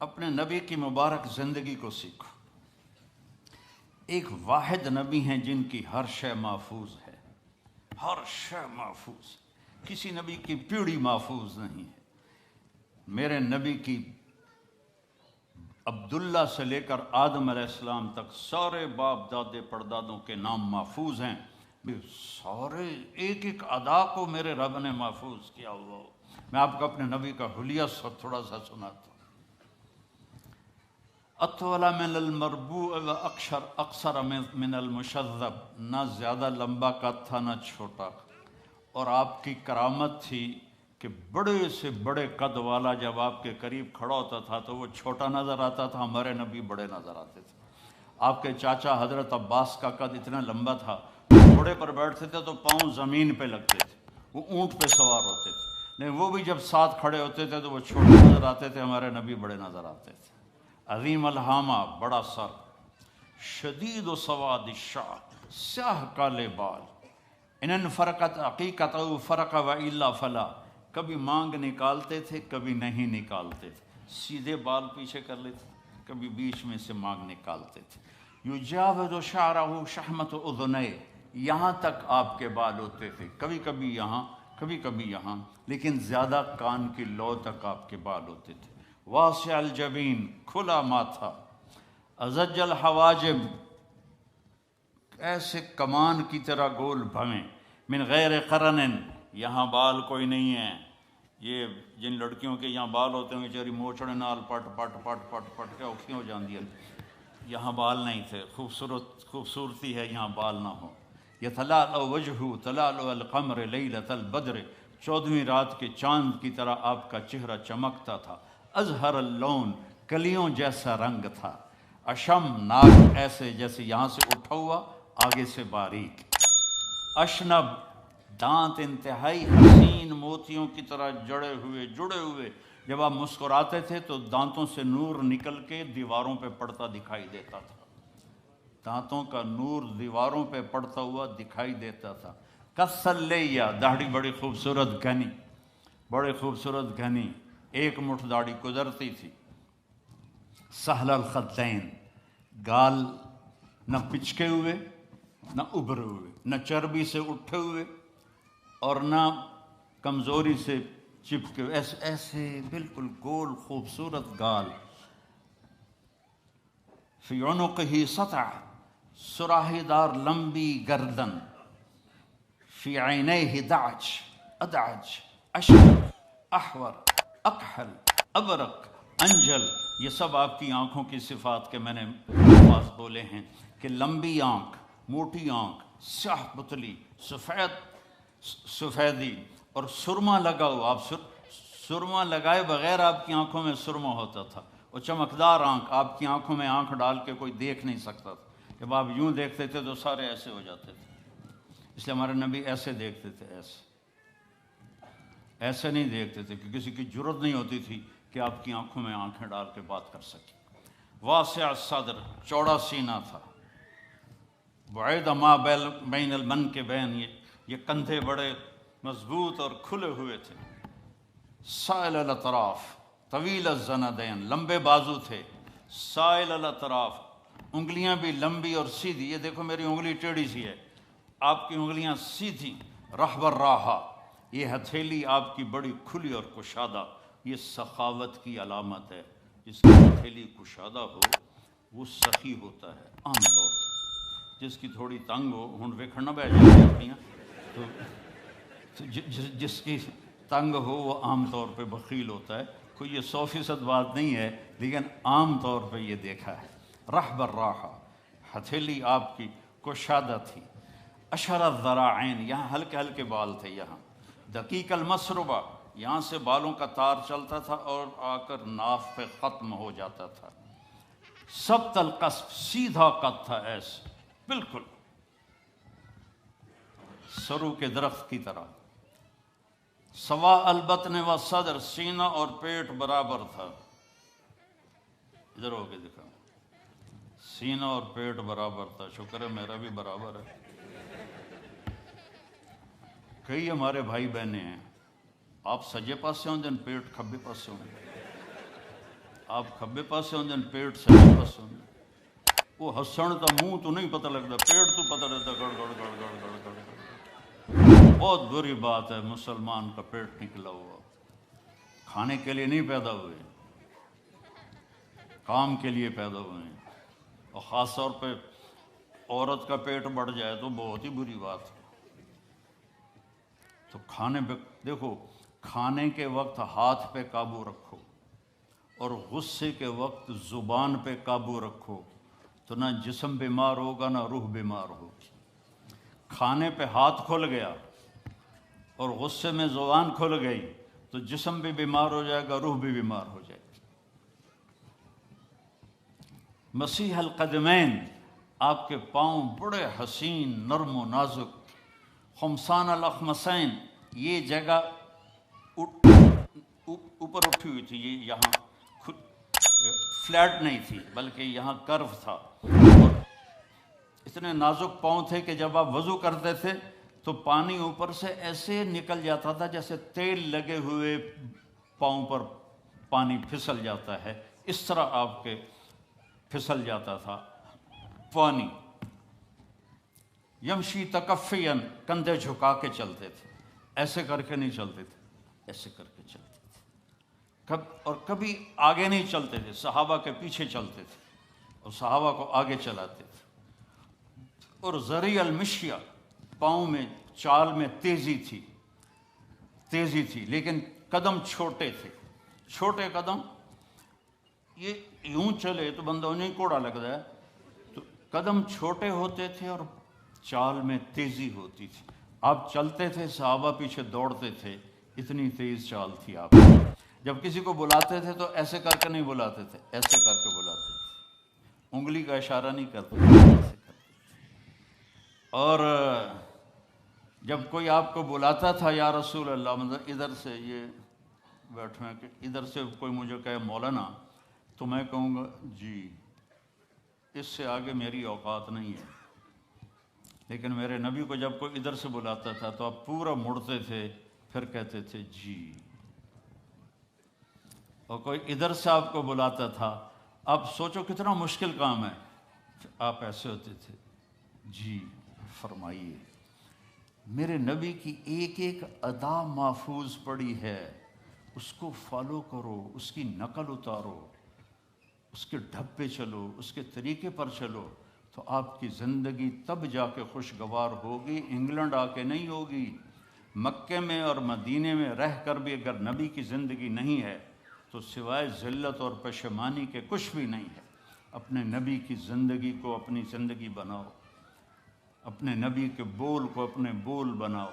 اپنے نبی کی مبارک زندگی کو سیکھو۔ ایک واحد نبی ہیں جن کی ہر شے محفوظ ہے، ہر شے محفوظ، کسی نبی کی پیڑھی محفوظ نہیں ہے۔ میرے نبی کی عبداللہ سے لے کر آدم علیہ السلام تک سارے باپ دادے پردادوں کے نام محفوظ ہیں، سارے ایک ایک ادا کو میرے رب نے محفوظ کیا ہوا ہو۔ میں آپ کو اپنے نبی کا حلیہ تھوڑا سا سناتا ہوں۔ اطول من المربوع و اکثر من المشذب، نہ زیادہ لمبا قد تھا نہ چھوٹا، اور آپ کی کرامت تھی کہ بڑے سے بڑے قد والا جب آپ کے قریب کھڑا ہوتا تھا تو وہ چھوٹا نظر آتا تھا، ہمارے نبی بڑے نظر آتے تھے۔ آپ کے چاچا حضرت عباس کا قد اتنا لمبا تھا، گھوڑے پر بیٹھتے تھے تو پاؤں زمین پہ لگتے تھے، وہ اونٹ پہ سوار ہوتے تھے، لیکن وہ بھی جب ساتھ کھڑے ہوتے تھے تو وہ چھوٹے نظر آتے تھے، ہمارے نبی بڑے نظر آتے تھے۔ عظیم الحامہ، بڑا سر، شدید و سواد الشعر، سیاہ کالے بال، ان فرقت عقیقت فرق و الا فلا، کبھی مانگ نکالتے تھے کبھی نہیں نکالتے تھے، سیدھے بال پیچھے کر لیتے، کبھی بیچ میں سے مانگ نکالتے تھے۔ یجاوز شعرہ شحمت اذنیہ، یہاں تک آپ کے بال ہوتے تھے، کبھی کبھی یہاں کبھی کبھی یہاں، لیکن زیادہ کان کی لو تک آپ کے بال ہوتے تھے۔ واسع الجبین، کھلا ماتھا، ازج الحواجب، ایسے کمان کی طرح گول بھویں، من غیر قرن، یہاں بال کوئی نہیں ہے۔ یہ جن لڑکیوں کے یہاں بال ہوتے ہیں چاری موچڑے نال پٹ پٹ پٹ پٹ پٹ کے اوکھی ہو جاندی ہے، یہاں بال نہیں تھے۔ خوبصورتی ہے یہاں بال نہ ہو۔ یتلألأ وجہہ تلألؤ القمر لیلۃ البدر، 14ویں رات کے چاند کی طرح آپ کا چہرہ چمکتا تھا۔ ازہر اللون، کلیوں جیسا رنگ تھا۔ اشم، ناک ایسے جیسے یہاں سے اٹھا ہوا آگے سے باریک۔ اشنب، دانت انتہائی حسین موتیوں کی طرح جڑے ہوئے، جب آپ مسکراتے تھے تو دانتوں سے نور نکل کے دیواروں پہ پڑتا دکھائی دیتا تھا، دانتوں کا نور دیواروں پہ پڑتا ہوا دکھائی دیتا تھا۔ کسلیہ، داڑھی بڑی خوبصورت گھنی، بڑے خوبصورت گھنی، ایک مٹھ داڑھی گزرتی تھی۔ سہل الخدین، گال نہ پچکے ہوئے نہ ابھرے ہوئے، نہ چربی سے اٹھے ہوئے اور نہ کمزوری سے چپکے ہوئے، ایسے بالکل گول خوبصورت گال۔ فی عنقہ سطع، سراہی دار لمبی گردن۔ فی عینیہ دعج، ادعج، اشرف، احور، اکحل، ابرق، انجل، یہ سب آپ کی آنکھوں کی صفات کے میں نے الفاظ بولے ہیں کہ لمبی آنکھ، موٹی آنکھ، سیاہ پتلی، سفیدی، اور سرما لگا ہوا، آپ سرما لگائے بغیر آپ کی آنکھوں میں سرما ہوتا تھا، اور چمکدار آنکھ، آپ کی آنکھوں میں آنکھ ڈال کے کوئی دیکھ نہیں سکتا تھا، جب آپ یوں دیکھتے تھے تو سارے ایسے ہو جاتے تھے، اس لیے ہمارے نبی ایسے دیکھتے تھے، ایسے نہیں دیکھتے تھے کہ کسی کی جرت نہیں ہوتی تھی کہ آپ کی آنکھوں میں آنکھیں ڈال کے بات کر سکے۔ واسع الصدر، چوڑا سینہ تھا۔ بعید ما بین المنکبین، یہ کندھے بڑے مضبوط اور کھلے ہوئے تھے۔ سائل الاطراف، طویل الزندین، لمبے بازو تھے۔ سائل الاطراف، انگلیاں بھی لمبی اور سیدھی، یہ دیکھو میری انگلی ٹیڑھی سی ہے، آپ کی انگلیاں سیدھی۔ رحب الراحہ، یہ ہتھیلی آپ کی بڑی کھلی اور کشادہ، یہ سخاوت کی علامت ہے، جس کی ہتھیلی کشادہ ہو وہ سخی ہوتا ہے عام طور پر، جس کی تھوڑی تنگ ہو، ہن ویکھن نہ بہ جائے اپنیاں، تو جس کی تنگ ہو وہ عام طور پہ بخیل ہوتا ہے۔ کوئی یہ 100% بات نہیں ہے، لیکن عام طور پہ یہ دیکھا ہے۔ رحب الراحہ، ہتھیلی آپ کی کشادہ تھی۔ اشر الذراعین، یہاں ہلکے ہلکے بال تھے، یہاں۔ دقیق المسربہ، یہاں سے بالوں کا تار چلتا تھا اور آ کر ناف پہ ختم ہو جاتا تھا۔ سبط القصف، سیدھا قد تھا، ایسے بالکل سرو کے درخت کی طرح۔ سوا البطن و صدر، سینہ اور پیٹ برابر تھا، ادھر ہو کے دکھا، سینہ اور پیٹ برابر تھا، شکر ہے میرا بھی برابر ہے۔ کئی ہمارے بھائی بہنیں ہیں، آپ سجے پاسے ہوں دن پیٹ کھبے پاسے ہوں، آپ کھبے پاسے ہوندے پیٹ سجے پاسے ہوندے وہ ہسن تو منہ تو نہیں پتہ لگتا پیٹ تو پتہ لگتا گڑ گڑ گڑ گڑ گڑ گڑ گڑ بہت بری بات ہے مسلمان کا پیٹ نکلا ہوا کھانے کے لیے نہیں پیدا ہوئے کام کے لیے پیدا ہوئے ہیں اور خاص طور پہ عورت کا پیٹ بڑھ جائے تو بہت ہی بری بات ہے تو کھانے پہ دیکھو کھانے کے وقت ہاتھ پہ قابو رکھو اور غصے کے وقت زبان پہ قابو رکھو تو نہ جسم بیمار ہوگا نہ روح بیمار ہوگی کھانے پہ ہاتھ کھل گیا اور غصے میں زبان کھل گئی تو جسم بھی بیمار ہو جائے گا روح بھی بیمار ہو جائے گی مسیح القدمین آپ کے پاؤں بڑے حسین نرم و نازک خمسان الاخمسین یہ جگہ اوپر اٹھی ہوئی تھی یہ یہاں فلیٹ نہیں تھی بلکہ یہاں کرو تھا اور اتنے نازک پاؤں تھے کہ جب آپ وضو کرتے تھے تو پانی اوپر سے ایسے نکل جاتا تھا جیسے تیل لگے ہوئے پاؤں پر پانی پھسل جاتا ہے اس طرح آپ کے پھسل جاتا تھا پانی یمشی تکفین کندھے جھکا کے چلتے تھے ایسے کر کے نہیں چلتے تھے ایسے کر کے چلتے تھے اور کبھی آگے نہیں چلتے تھے صحابہ کے پیچھے چلتے تھے اور صحابہ کو آگے چلاتے تھے اور ذریع المشیہ پاؤں میں چال میں تیزی تھی لیکن قدم چھوٹے تھے چھوٹے قدم یہ یوں چلے تو بندہ انہیں کوڑا لگتا ہے تو قدم چھوٹے ہوتے تھے اور چال میں تیزی ہوتی تھی آپ چلتے تھے صحابہ پیچھے دوڑتے تھے اتنی تیز چال تھی آپ جب کسی کو بلاتے تھے تو ایسے کر کے نہیں بلاتے تھے ایسے کر کے بلاتے تھے انگلی کا اشارہ نہیں کرتے تھے ایسے کرتے اور جب کوئی آپ کو بلاتا تھا یا رسول اللہ مطلب ادھر سے یہ بیٹھے ہیں کہ ادھر سے کوئی مجھے کہے مولانا تو میں کہوں گا جی اس سے آگے میری اوقات نہیں ہے لیکن میرے نبی کو جب کوئی ادھر سے بلاتا تھا تو آپ پورا مڑتے تھے پھر کہتے تھے جی اور کوئی ادھر سے آپ کو بلاتا تھا آپ سوچو کتنا مشکل کام ہے آپ ایسے ہوتے تھے جی فرمائیے میرے نبی کی ایک ایک ادا محفوظ پڑی ہے اس کو فالو کرو اس کی نقل اتارو اس کے ڈھب پہ چلو اس کے طریقے پر چلو تو آپ کی زندگی تب جا کے خوشگوار ہوگی انگلینڈ آ کے نہیں ہوگی مکے میں اور مدینے میں رہ کر بھی اگر نبی کی زندگی نہیں ہے تو سوائے ذلت اور پشیمانی کے کچھ بھی نہیں ہے اپنے نبی کی زندگی کو اپنی زندگی بناؤ اپنے نبی کے بول کو اپنے بول بناؤ